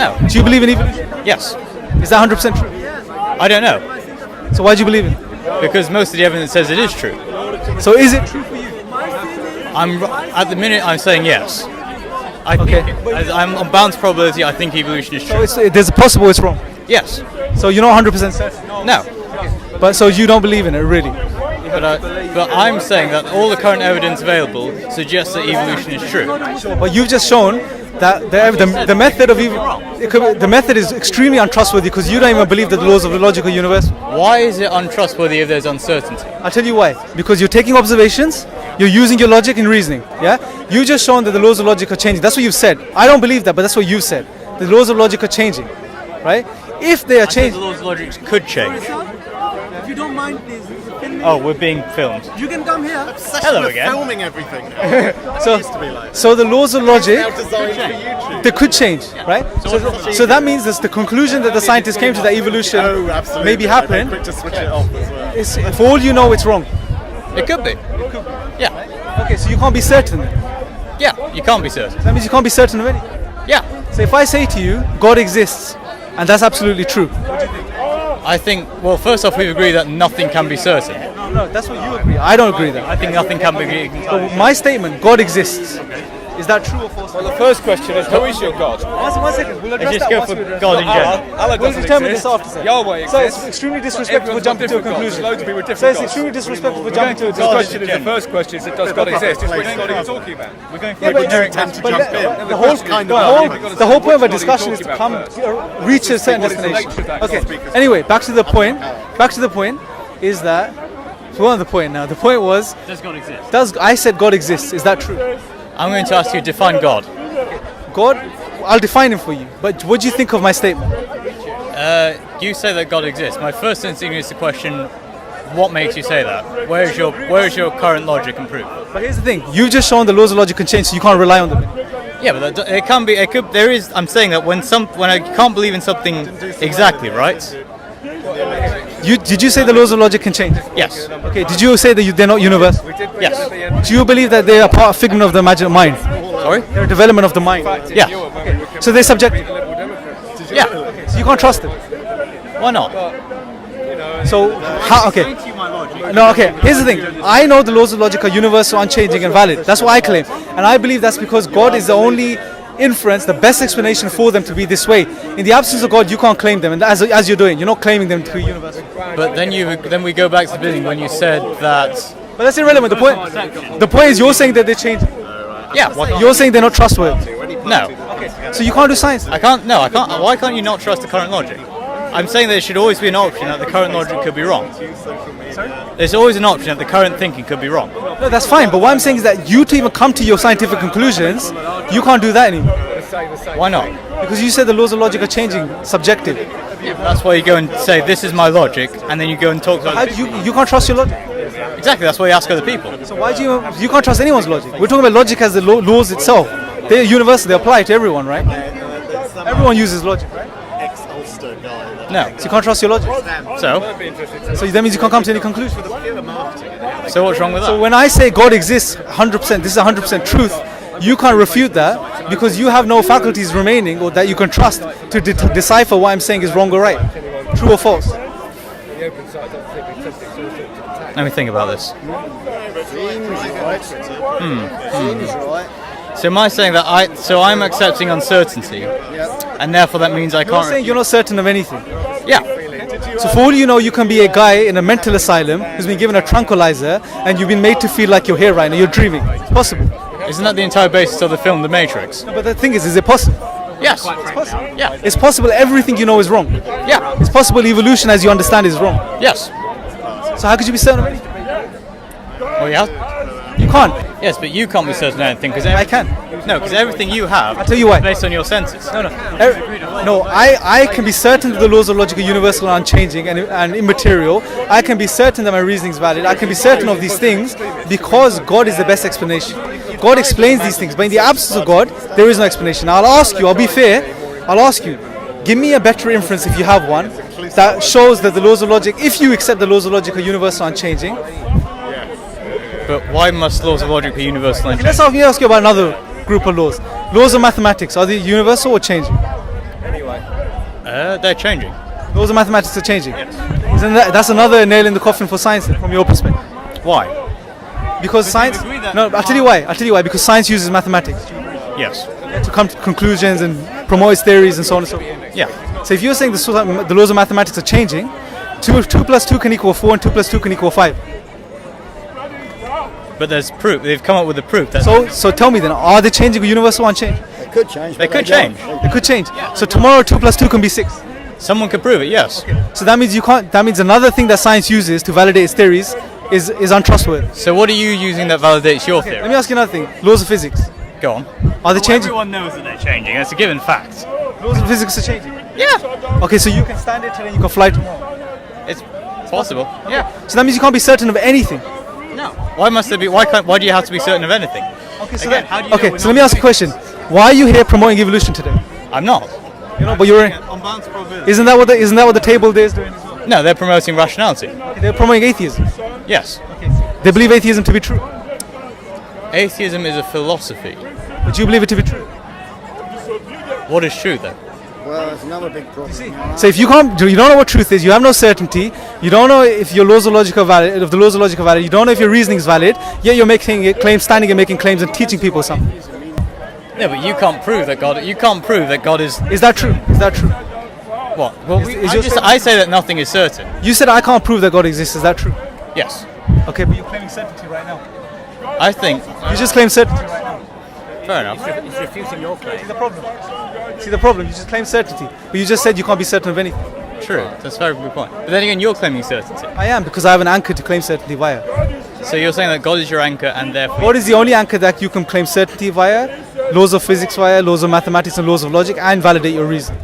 No. Do you believe in evolution? Yes. Is that 100% true? I don't know. So why do you believe in it? Because most of the evidence says it is true. So is it true for you? At the minute I'm saying yes. I think I'm on balanced probability. I think evolution is true. So there's a possible it's wrong. Yes. So you're not 100% certain. No. But so you don't believe in it, really? But I'm saying that all the current evidence available suggests that evolution is true. But you've just shown that the method of the method is extremely untrustworthy because you don't even believe that the laws of the logical universe. Why is it untrustworthy if there's uncertainty? I'll tell you why. Because you're taking observations, you're using your logic in reasoning. Yeah, you just shown that the laws of logic are changing. That's what you've said. I don't believe that, but that's what you said. The laws of logic are changing, right? If they are changing, the laws of logic could change. If you don't mind, please. Oh, we're being filmed. You can come here. Hello again. Filming everything. So the laws of logic, they could change, right? So that means that the conclusion that the scientists came to that evolution maybe happened. Quick to switch it off as well. For all you know, it's wrong. It could be. Yeah. Okay, so you can't be certain. Yeah, you can't be certain. That means you can't be certain of anything. Yeah. So if I say to you, God exists, and that's absolutely true. I think, well, first off, we've agreed that nothing can be certain. No, that's what you agree. I don't agree that. I think nothing can be. So my statement, God exists. Is that true or false? Well, the first question is, who is your God? One second. We'll address Let's just that go once for we address God that. in general. Allah We'll doesn't determine exist. this after, sir. Yahweh So exists. it's extremely disrespectful for Everyone's got jumping to a different gods. conclusion. Loads of people with So different it's gods. extremely disrespectful for jumping to a The conclusion. first question is, does God exist? Which God are you talking about? We're going for Yeah, but generic tend to but jump the- in. the whole Kind the of whole argument. the whole point of a What are you discussion is to talking come about reach a certain What is the destination. nature of that Okay. God? Anyway, back to the point. Back to the point is that we're on the point now. The point was, Does God exist? I said God exists? Is that true? I'm going to ask you to define God. God, I'll define him for you. But what do you think of my statement? You say that God exists. My first instinct is to question, what makes you say that? Where is your current logic and proof? But here's the thing: you've just shown the laws of logic can change, so you can't rely on them. Yeah, but it can be. It could. There is. I'm saying that when I can't believe in something exactly, right? Did you say the laws of logic can change? Yes. Okay. Did you say that they're not universal? Yes. Do you believe that they are part of figment of the mind? Sorry. They're a development of the mind. Yeah. So they're subjective. Yeah. So you can't trust them. Why not? So how? Okay. No. Okay. Here's the thing. I know the laws of logic are universal, unchanging, and valid. That's what I claim, and I believe that's because God is the only inference, the best explanation for them to be this way. In the absence of God, you can't claim them, and as you're doing, you're not claiming them to be universal. But then we go back to the beginning when you said that. But that's irrelevant. The point is you're saying that they change. Yeah. You're saying they're not trustworthy. No. So you can't do science. I can't. No, I can't. Why can't you not trust the current logic? I'm saying there should always be an option that the current logic could be wrong. There's always an option that the current thinking could be wrong. No, that's fine. But what I'm saying is that you to even come to your scientific conclusions, you can't do that anymore. Why not? Because you said the laws of logic are changing, subjective. That's why you go and say this is my logic, and then you go and talk to How other do you can't trust your logic? Exactly. That's why you ask other people. So why do you can't trust anyone's logic? We're talking about logic as the laws itself. They're universal. They apply to everyone, right? Everyone uses logic, right? Ex-Ulster guy. No. So you can't trust your logic. So So that means you can't come to any conclusion. so what's wrong with So that? when I say God exists 100%, this is 100% truth, you can't refute that because you have no faculties remaining or that you can trust to decipher what I'm saying is wrong or right, true or false. Let me think about this. So am I saying that I'm accepting uncertainty, and therefore that means I You're can't. saying you're not certain of anything. Yeah. So for all you know, you can be a guy in a mental asylum who's been given a tranquilizer and you've been made to feel like you're here right now, you're dreaming. It's possible. Isn't that the entire basis of the film The Matrix? But the thing is it possible? Yes. It's possible. Yeah. It's possible everything you know is wrong. Yeah. It's possible evolution as you understand is wrong. Yes. So how could you be certain of anything? Well, yeah. You can't. Yes, but you can't be certain of anything because I can. No, because everything you have I'll tell you why. is based on your senses. No, I can be certain that the laws of logic are universal and unchanging and immaterial. I can be certain that my reasoning is valid. I can be certain of these things because God is the best explanation. God explains these things, but in the absence of God, there is no explanation. Now, I'll ask you, I'll be fair, I'll ask you, give me a better inference if you have one that shows that the laws of logic, if you accept the laws of logic are universal and unchanging. But why must laws of logic be universal and Let's ask you about another group of laws. Laws of mathematics, are they universal or changing? right? They're changing. Laws of mathematics are changing. Isn't that's another nail in the coffin for science then, from your perspective? Why? Because science. agree that- No, I'll tell you why. I'll tell you why. Because science uses mathematics Yes. to come to conclusions and promote its theories and so on and so forth. Yeah. So if you're saying the laws of mathematics are changing, 2 plus 2 can equal 4 and 2 plus 2 can equal 5. But there's proof. They've come up with the proof. That So tell me then, are they changing or universal or unchanged? It could change. They but could don't. change. It could change. So tomorrow 2 plus 2 can be 6. Someone could prove it. Yes. So that means you can't. That means another thing that science uses to validate its theories is untrustworthy. So what are you using that validates your Let theory? me ask you another thing. Laws of physics. Go on. Are they changing? Everyone knows that they're changing. That's a given fact. Laws of physics are changing. Yeah. Okay, so you can stand it today, you can fly tomorrow. It's possible. Yeah. So that means you can't be certain of anything. No. Why must there be? Why do you have to be certain of anything? Okay, so, Again, how do you know we're so not let me ask a question. Why are you here promoting evolution today? I'm not. You know, but you're. Isn't that what the table there is doing as well? No, they're promoting rationality. They're promoting atheism. Yes. They believe atheism to be true. Atheism is a philosophy. But you believe it to be true. What is true then? Well, it's another big problem. So if you don't know what truth is, you have no certainty, you don't know if your laws of logic are valid, if the laws of logic are valid, you don't know if your reasoning is valid, yet you're making claims, standing and making claims and teaching people something. No, but you can't prove that God. You can't prove that God is. Is that true? Is that true? What? Well, is your I say that nothing is certain. You said I can't prove that God exists, is that true? Yes. Okay, but you're claiming certainty right now. I think. You just claim certainty right now. Fair enough. See the problem? See the problem? You just claim certainty, but you just said you can't be certain of anything. True. That's a very good point. But then again, you're claiming certainty. I am, because I have an anchor to claim certainty via. So you're saying that God is your anchor, and therefore. What is the only anchor that you can claim certainty via? Laws of physics via, laws of mathematics and laws of logic, and validate your reason.